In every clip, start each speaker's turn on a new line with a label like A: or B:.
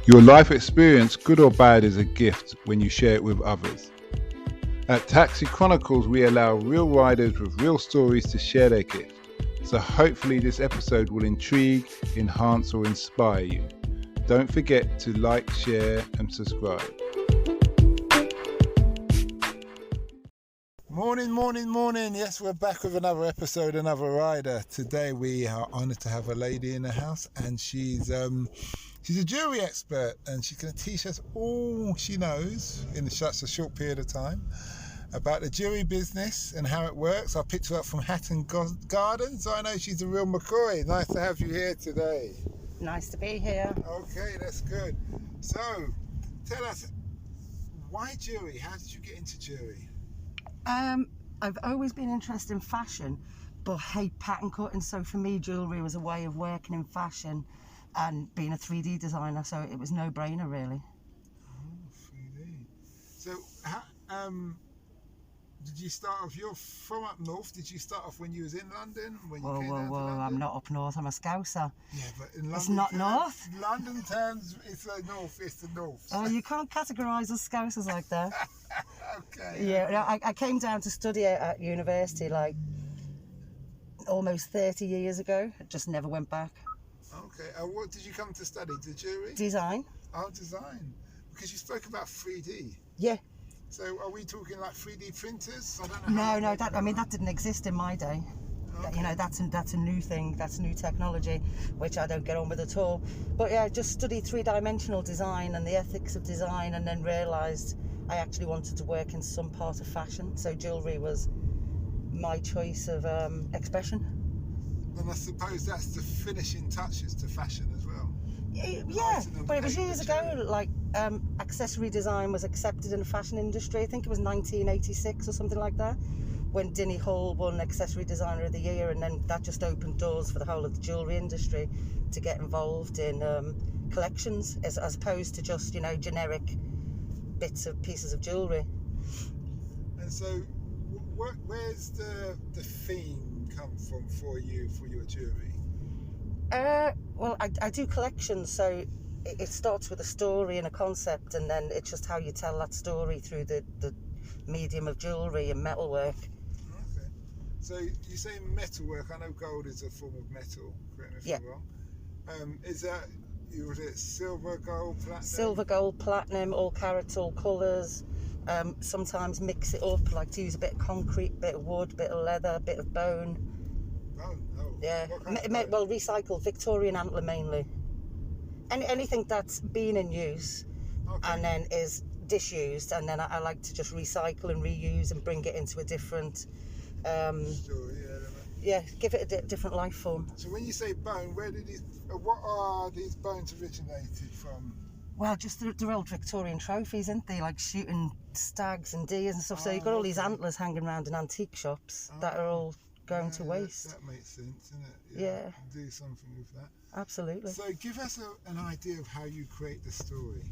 A: Your life experience, good or bad, is a gift when you share it with others. At Taxi Chronicles, we allow real riders with real stories to share their gift. So hopefully this episode will intrigue, enhance or inspire you. Don't forget to like, share and subscribe. Morning. Yes, we're back with another episode, another rider. Today we are honoured to have a lady in the house, and she's a jewellery expert, and she's going to teach us all she knows in such a short period of time about the jewellery business and how it works. I picked her up from Hatton Gardens, so I know she's a real McCoy. Nice to have you here today.
B: Nice to be here.
A: Okay, that's good. So, tell us, why jewellery? How did you get into jewellery?
B: I've always been interested in fashion, but hate pattern cutting. So for me, jewellery was a way of working in fashion and being a 3D designer. So it was no-brainer, really.
A: Oh, 3D. So, did you start off? You're from up north. Did you start off when you was in London?
B: Whoa! I'm not up north. I'm a Scouser.
A: Yeah, but in London,
B: it's not north.
A: London terms, it's the north. It's the north.
B: Oh, you can't categorise us Scousers like that.
A: Okay.
B: Yeah, I came down to study at university like almost 30 years ago. I just never went back.
A: Okay. What did you come to study? The jewellery?
B: Design.
A: Oh, design. Because you spoke about 3D.
B: Yeah.
A: So are we talking like 3D printers? I don't know.
B: No, that didn't exist in my day. Okay. You know, that's a new thing, that's new technology, which I don't get on with at all. But yeah, I just studied three-dimensional design and the ethics of design, and then realised I actually wanted to work in some part of fashion. So jewellery was my choice of expression.
A: And I suppose that's the finishing touches to fashion as well.
B: Yeah, but it was years ago. Like accessory design was accepted in the fashion industry. I think it was 1986 or something like that, when Dinny Hall won Accessory Designer of the Year, and then that just opened doors for the whole of the jewellery industry to get involved in collections, as opposed to just, you know, generic pieces of jewellery.
A: And so, where's the theme come from for you for your jewellery?
B: Well, I do collections, so it starts with a story and a concept, and then it's just how you tell that story through the medium of jewellery and metalwork.
A: Okay. So you say metalwork. I know gold is a form of metal. Correct me if I'm wrong. Is that, was it silver, gold, platinum?
B: Silver, gold, platinum, all carats, all colours. Sometimes mix it up, like to use a bit of concrete, bit of wood, bit of leather, bit of bone.
A: Oh, no.
B: Yeah, well, recycled Victorian antler mainly. Anything that's been in use, okay, and then is disused, and then I like to just recycle and reuse and bring it into a different
A: story,
B: give it a different life form.
A: So when you say bone, what are these bones originated from?
B: Well, just the old Victorian trophies, aren't they? Like shooting stags and deers and stuff. So you've got all these antlers hanging around in antique shops that are all going to waste.
A: That makes sense, doesn't it?
B: Yeah.
A: Do something with that.
B: Absolutely.
A: So give us an idea of how you create the story.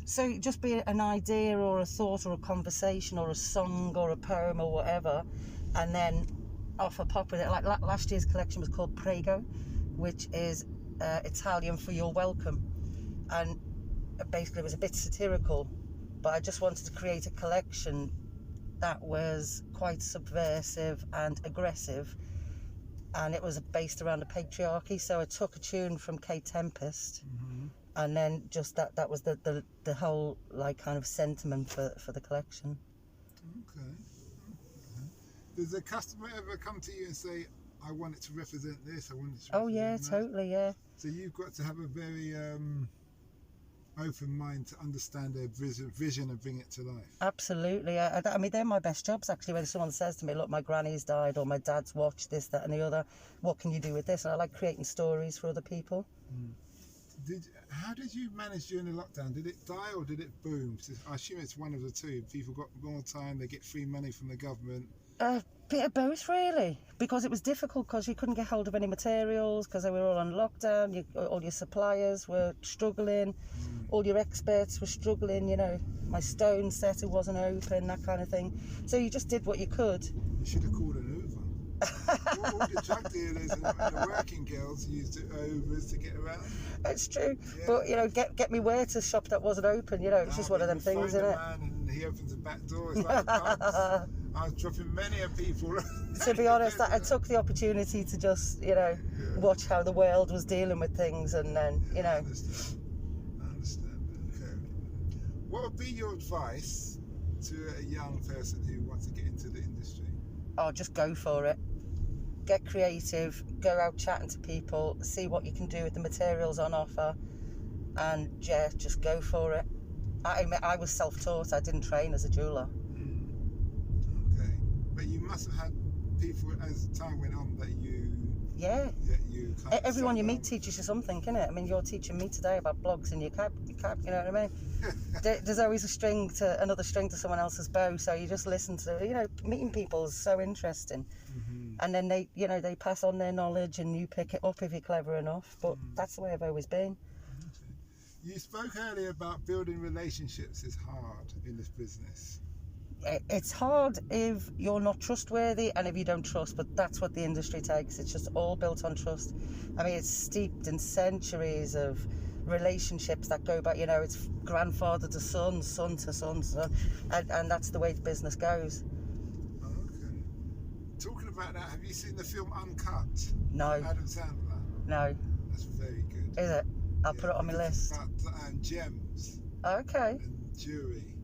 B: So just be an idea or a thought or a conversation or a song or a poem or whatever, and then off a pop with it. Like last year's collection was called Prego, which is Italian for you're welcome, and basically it was a bit satirical, but I just wanted to create a collection that was quite subversive and aggressive, and it was based around the patriarchy. So I took a tune from Kate Tempest, and then just that was the whole like kind of sentiment for the collection.
A: Okay. Does a customer ever come to you and say, I want it to represent this, I want it to represent that?
B: Totally, yeah.
A: So you've got to have a very open mind to understand their vision and bring it to life.
B: Absolutely. I mean, they're my best jobs, actually, when someone says to me, look, my granny's died, or my dad's watched this, that and the other, what can you do with this? And I like creating stories for other people.
A: How did you manage during the lockdown? Did it die or did it boom? I assume it's one of the two. People got more time, they get free money from the government.
B: Bit of both, really, because it was difficult because you couldn't get hold of any materials because they were all on lockdown. All your suppliers were struggling, all your experts were struggling, you know. My stone setter wasn't open, that kind of thing. So you just did what you could.
A: You should have called an Uber. All the drug dealers and the working girls used Ubers to get around.
B: It's true,
A: Yeah.
B: but you know, get me where to shop that wasn't open. You know, it's just one of them things, isn't it?
A: Man and he opens the back door. It's like I was dropping many a people.
B: To be honest, I took the opportunity to just, you know, watch how the world was dealing with things, and then, you know.
A: I understand. Okay. What would be your advice to a young person who wants to get into the industry?
B: Oh, just go for it. Get creative, go out chatting to people, see what you can do with the materials on offer, and yeah, just go for it. I was self-taught, I didn't train as a jeweller.
A: Okay. But you must have had people as time went on that you...
B: Yeah.
A: You
B: everyone you meet teaches you something, innit? I mean, you're teaching me today about blogs in your cab, you know what I mean? There's always another string to someone else's bow, so you just listen to, you know, meeting people is so interesting. And then they, you know, they pass on their knowledge and you pick it up if you're clever enough, but that's the way I've always been.
A: You spoke earlier about building relationships is hard in this business.
B: It's hard if you're not trustworthy and if you don't trust, but that's what the industry takes. It's just all built on trust. I mean, it's steeped in centuries of relationships that go back, you know, it's grandfather to son, son to son, and that's the way the business goes.
A: Okay. Talking about that, have you seen the film Uncut?
B: No.
A: Adam Sandler?
B: No.
A: That's very good.
B: Is it? I'll put it on my list.
A: It's about gems.
B: Okay.
A: And jewellery.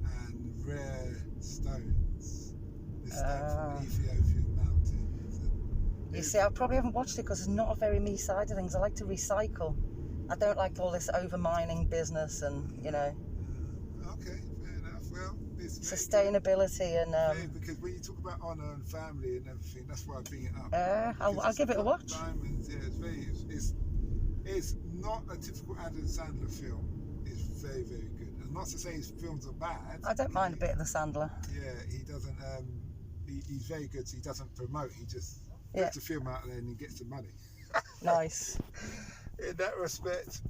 A: And rare stones. The stones from the Ethiopian mountains.
B: You see, I probably haven't watched it because it's not a very me side of things. I like to recycle. I don't like all this over-mining business and, you know.
A: Okay, fair enough. Well, it's
B: sustainability and...
A: because when you talk about honour and family and everything, that's why I bring it up.
B: I'll give it a watch.
A: Diamonds, yeah, it's not a typical Adam Sandler film. It's very, very good. And not to say his films are bad.
B: I don't mind a bit of the Sandler.
A: Yeah, he doesn't. He's very good. So he doesn't promote. He just puts the film out there and he gets the money.
B: Nice.
A: In that respect,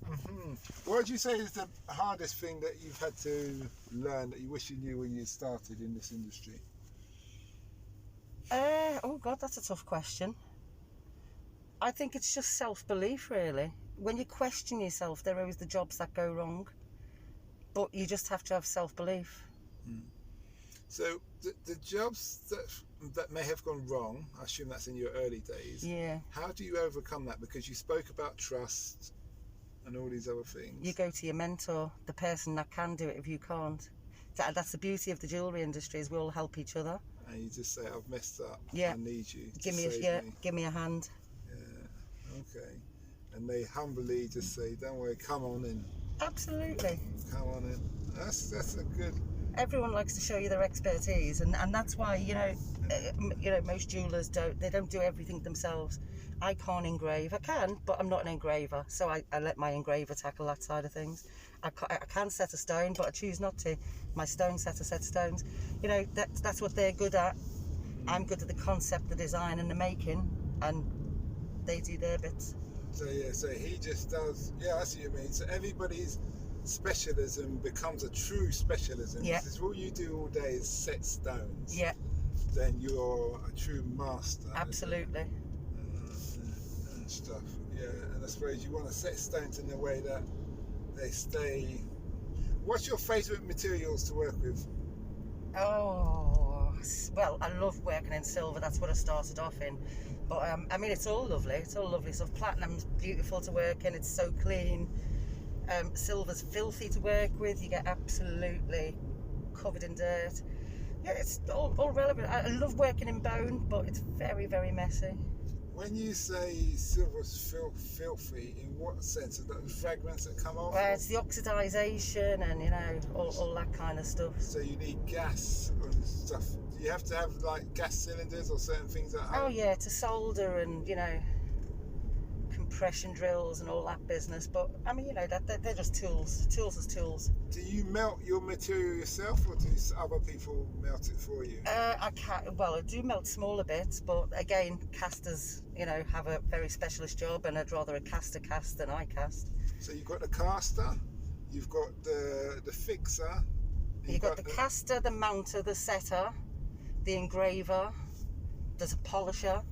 A: what would you say is the hardest thing that you've had to learn that you wish you knew when you started in this industry?
B: Oh God, that's a tough question. I think it's just self-belief, really. When you question yourself, there are always the jobs that go wrong, but you just have to have self-belief.
A: So the jobs that may have gone wrong, I assume that's in your early days.
B: Yeah.
A: How do you overcome that? Because you spoke about trust and all these other things.
B: You go to your mentor, the person that can do it if you can't. That's the beauty of the jewellery industry, is we all help each other.
A: And you just say, I've messed up,
B: yeah.
A: I need you.
B: Give me a hand.
A: Yeah, okay. And they humbly just say, don't worry, come on in.
B: Absolutely.
A: Come on in. That's a good...
B: Everyone likes to show you their expertise, and that's why, you know, most jewellers don't do everything themselves. I can't engrave. I can, but I'm not an engraver, so I let my engraver tackle that side of things. I can set a stone, but I choose not to. My stone setter sets stones. You know, that's what they're good at. I'm good at the concept, the design and the making, and they do their bits.
A: So he just does, I see what you mean. So everybody's specialism becomes a true specialism.
B: Yeah.
A: Because all you do all day is set stones.
B: Yeah.
A: Then you're a true master.
B: Absolutely.
A: And stuff. Yeah. And I suppose you want to set stones in a way that they stay. What's your favourite materials to work with?
B: Oh, well, I love working in silver. That's what I started off in. But I mean, it's all lovely. It's all lovely stuff. Platinum's beautiful to work in. It's so clean. Silver's filthy to work with. You get absolutely covered in dirt. Yeah, it's all relevant. I love working in bone, but it's very, very messy.
A: When you say silver's filthy, in what sense? Are the fragments that come off?
B: Well, it's the oxidisation and, you know, all that kind of stuff.
A: So you need gas and stuff. Do you have to have, like, gas cylinders or certain things at home?
B: Oh, yeah, to solder and, you know, compression drills and all that business. But I mean, you know, they're just tools as tools.
A: Do you melt your material yourself, or do other people melt it for you?
B: I do melt smaller bits, but again, casters, you know, have a very specialist job, and I'd rather a caster cast than I cast.
A: So you've got the caster, you've got the fixer,
B: you've got the caster, the mounter, the setter, the engraver, there's a polisher.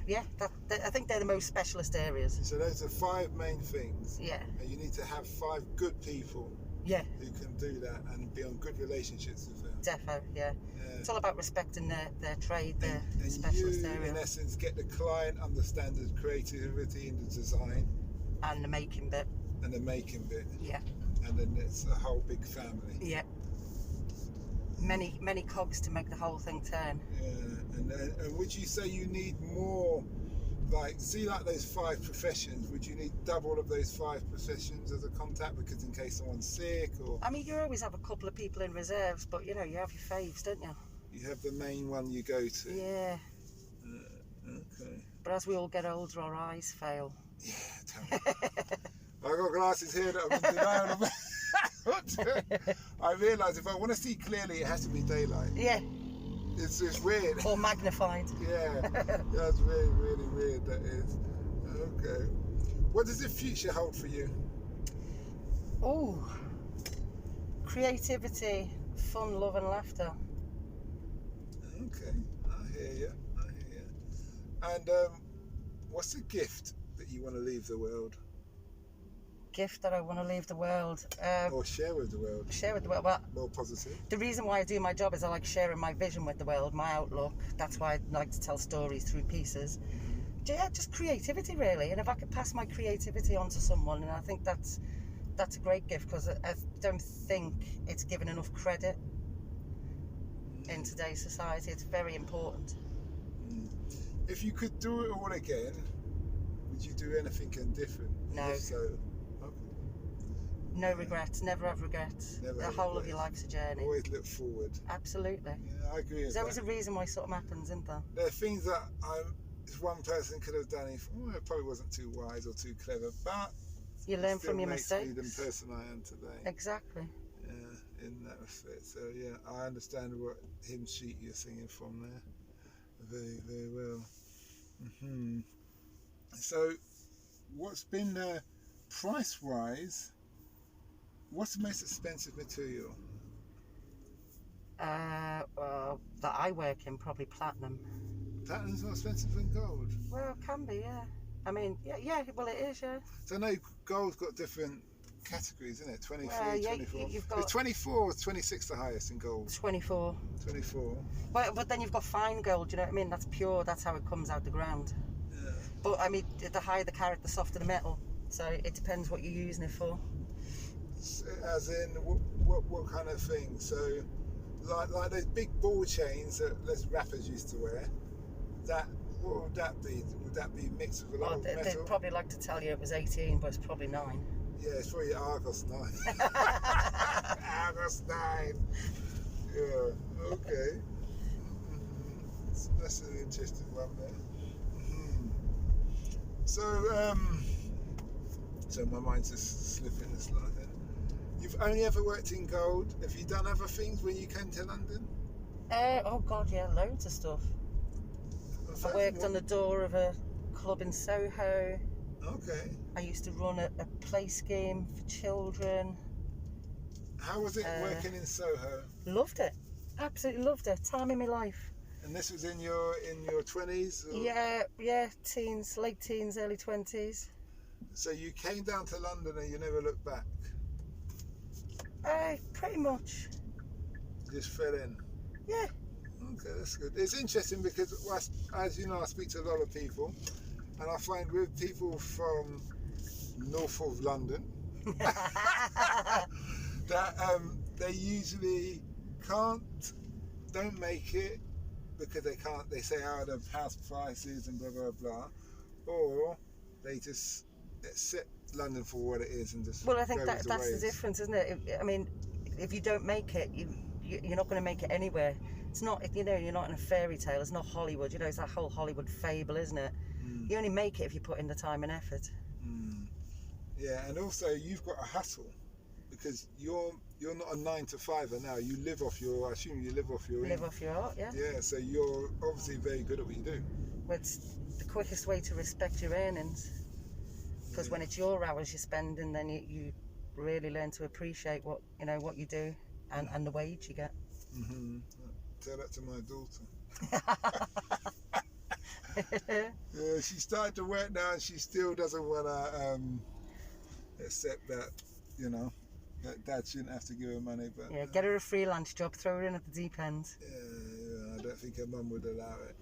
B: Yeah, I think they're the most specialist areas.
A: So those are 5 main things.
B: Yeah.
A: And you need to have 5 good people.
B: Yeah.
A: Who can do that and be on good relationships with them.
B: Defo, yeah. It's all about respecting their trade, their
A: and
B: specialist
A: you,
B: area.
A: in essence, get the client understand the creativity in the design.
B: And the making bit.
A: And the making bit.
B: Yeah.
A: And then it's a whole big family.
B: Yeah. Many cogs to make the whole thing turn.
A: Yeah. And would you say you need more, like those 5 professions, would you need double of those 5 professions as a contact, because in case someone's sick or...
B: I mean, you always have a couple of people in reserves, but you know, you have your faves, don't you?
A: You have the main one you go to.
B: Yeah.
A: Okay.
B: But as we all get older, our eyes fail.
A: Yeah, tell me. I've got glasses here that I've been denying about. I realise if I want to see clearly, it has to be daylight.
B: Yeah.
A: It's weird.
B: Or magnified.
A: Yeah, that's really, really weird, that is. Okay. What does the future hold for you?
B: Oh, creativity, fun, love and laughter.
A: Okay, I hear you. And what's the gift that you want to leave the world?
B: Gift that I want to leave the world.
A: Or share with the world.
B: Share with the world. Well,
A: more positive.
B: The reason why I do my job is I like sharing my vision with the world, my outlook. That's why I like to tell stories through pieces. Yeah, just creativity really. And if I could pass my creativity on to someone, and I think that's a great gift, because I don't think it's given enough credit in today's society. It's very important.
A: If you could do it all again, would you do anything different?
B: No.
A: If so,
B: no regrets, never have regrets.
A: Never
B: the whole of your life's a journey.
A: Always look forward.
B: Absolutely.
A: Yeah, I agree with that.
B: There's always a reason why something happens, isn't there?
A: There are things that if one person could have done it probably wasn't too wise or too clever, but
B: you learn from your mistakes.
A: Me the person I am today.
B: Exactly.
A: Yeah, in that respect. So yeah, I understand what hymn sheet you're singing from there. Very, very well. So, what's been price-wise? What's the most expensive material?
B: Well, that I work in, probably platinum.
A: Platinum's more expensive than gold?
B: Well, it can be, yeah. I mean, yeah, well, it is, yeah.
A: So I know gold's got different categories, isn't it? 23,
B: yeah,
A: 24.
B: You've got...
A: It's 24 or 26 the highest in gold?
B: 24.
A: 24.
B: But then you've got fine gold, you know what I mean? That's pure, that's how it comes out the ground.
A: Yeah.
B: But, I mean, the higher the carat, the softer the metal. So it depends what you're using it for.
A: As in, what kind of thing? So, like those big ball chains that those rappers used to wear, what would that be? Would that be mixed with a lot of metal?
B: They'd probably like to tell you it was 18, but it's probably 9.
A: Yeah, it's probably Argos 9. Argos 9. Yeah, okay. That's an interesting one there. So my mind's just slipping this like that. You've only ever worked in gold. Have you done other things when you came to London?
B: Oh God, yeah, loads of stuff. I worked on the door of a club in Soho.
A: Okay.
B: I used to run a place game for children.
A: How was it working in Soho?
B: Loved it. Absolutely loved it. Time in my life.
A: And this was in your 20s? Or?
B: Yeah, teens, late teens, early 20s.
A: So you came down to London and you never looked back?
B: Pretty much.
A: You just fell in?
B: Yeah.
A: Okay, that's good. It's interesting because, as you know, I speak to a lot of people, and I find with people from north of London that they usually don't make it because they say, the house prices and blah, blah, blah, or they just accept London for what it is and just
B: Well, I think that's the difference, isn't it? I mean, if you don't make it, you're not going to make it anywhere. It's not, you're not in a fairy tale. It's not Hollywood. It's that whole Hollywood fable, isn't it? You only make it if you put in the time and effort.
A: Yeah, and also you've got a hustle because you're not a 9-to-5er now. You live off I assume you live off your
B: art, yeah.
A: Yeah, so you're obviously very good at what you do.
B: Well, it's the quickest way to respect your earnings. Because when it's your hours you're spending, then you really learn to appreciate what you do and the wage you get.
A: Tell that to my daughter. Yeah, she started to work now and she still doesn't want to accept that, you know, that dad shouldn't have to give her money. But
B: yeah, get her a freelance job, throw her in at the deep end.
A: Yeah, I don't think her mum would allow it.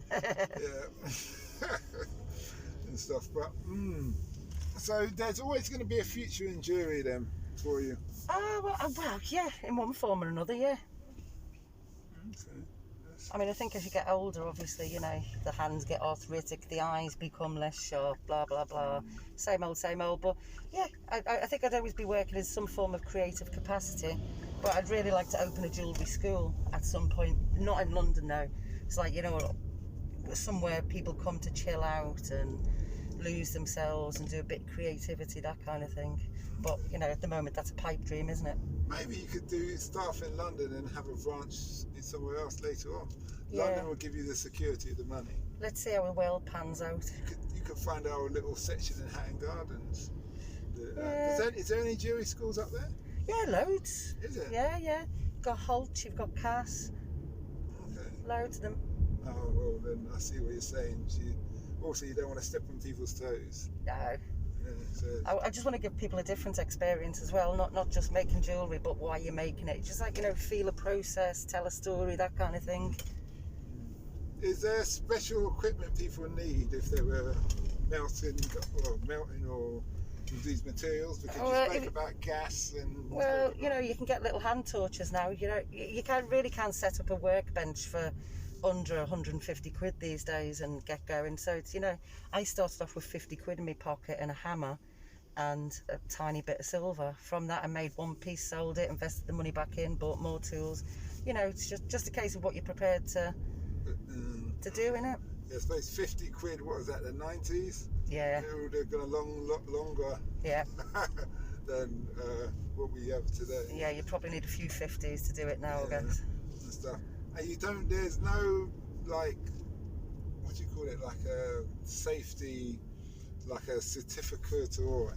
A: Yeah. And stuff. But, so there's always going to be a future in jewellery then for you?
B: Well, yeah, in one form or another, yeah.
A: Okay.
B: I mean, I think as you get older, obviously, you know, the hands get arthritic, the eyes become less sharp, blah, blah, blah. Same old. But, yeah, I think I'd always be working in some form of creative capacity. But I'd really like to open a jewellery school at some point. Not in London, no. It's like, you know, somewhere people come to chill out and lose themselves and do a bit of creativity, that kind of thing. But, you know, at the moment, that's a pipe dream, isn't it?
A: Maybe you could do stuff in London and have a branch in somewhere else later on.
B: Yeah.
A: London will give you the security of the money.
B: Let's see how the world pans out.
A: You could find our little section in Hatton Gardens.
B: Yeah.
A: Is there any jewellery schools up there?
B: Yeah, loads.
A: Is it?
B: Yeah. You've got Holt, you've got Cass.
A: Okay.
B: Loads of them.
A: Oh, well, then I see what you're saying. Also, you don't want to step on people's toes.
B: No.
A: Yeah, so
B: I just want to give people a different experience as well, not just making jewellery, but why you're making it. Just like, you know, feel a process, tell a story, that kind of thing.
A: Is there special equipment people need if they were melting or these materials? Because you spoke about gas and...
B: Well, you know, you can get little hand torches now. You know, you really can't set up a workbench for under 150 quid these days and get going. So it's, you know, I started off with 50 quid in my pocket and a hammer and a tiny bit of silver. From that I made one piece, sold it, invested the money back in, bought more tools. You know, it's just a case of what you're prepared to do, innit?
A: Yeah, I suppose 50 quid, what was that, the 90s?
B: Yeah.
A: It would have been a lot longer than what we have today.
B: Yeah, you probably need a few 50s to do it now, I guess.
A: And stuff. And there's no, like, what do you call it, like a safety, like a certificate or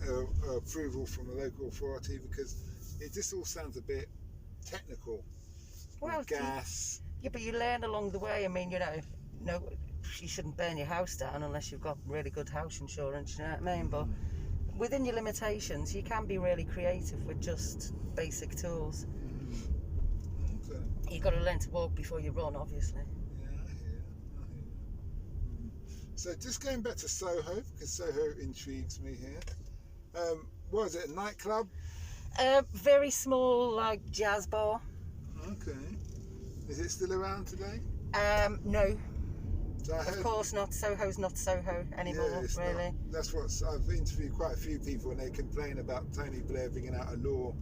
A: approval from the local authority, because it just all sounds a bit technical.
B: Well,
A: gas.
B: Yeah, but you learn along the way. I mean, you know, you shouldn't burn your house down unless you've got really good house insurance, you know what I mean? But within your limitations, you can be really creative with just basic tools.
A: Okay.
B: You've got to learn to walk before you run, obviously.
A: Yeah, I hear. So just going back to Soho, because Soho intrigues me here. What is it, a nightclub?
B: Very small, like, jazz bar.
A: Okay. Is it still around today?
B: No.
A: So
B: of course not. Soho's not Soho anymore, really.
A: That's what I've interviewed quite a few people, and they complain about Tony Blair bringing out a law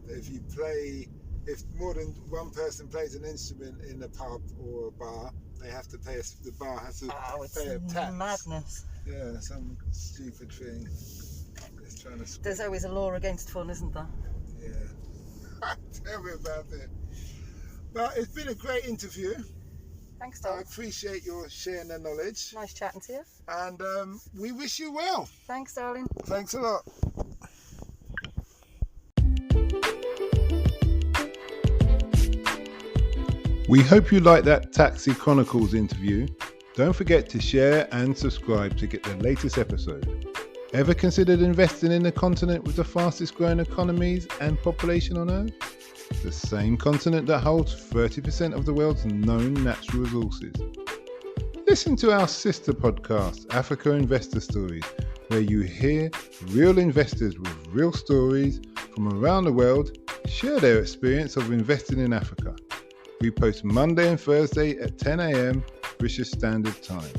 A: that if more than one person plays an instrument in a pub or a bar, they have to pay the bar has to pay a tax.
B: Madness.
A: Yeah, some stupid thing. It's trying to.
B: There's always a law against fun, isn't there?
A: Yeah. Tell me about it. But it's been a great interview.
B: Thanks, Tom.
A: I appreciate your sharing the knowledge.
B: Nice chatting to you.
A: And we wish you well.
B: Thanks, darling.
A: Thanks a lot. We hope you liked that Taxi Chronicles interview. Don't forget to share and subscribe to get the latest episode. Ever considered investing in the continent with the fastest growing economies and population on Earth? The same continent that holds 30% of the world's known natural resources. Listen to our sister podcast, Africa Investor Stories, where you hear real investors with real stories from around the world share their experience of investing in Africa. We post Monday and Thursday at 10 a.m. British Standard Time.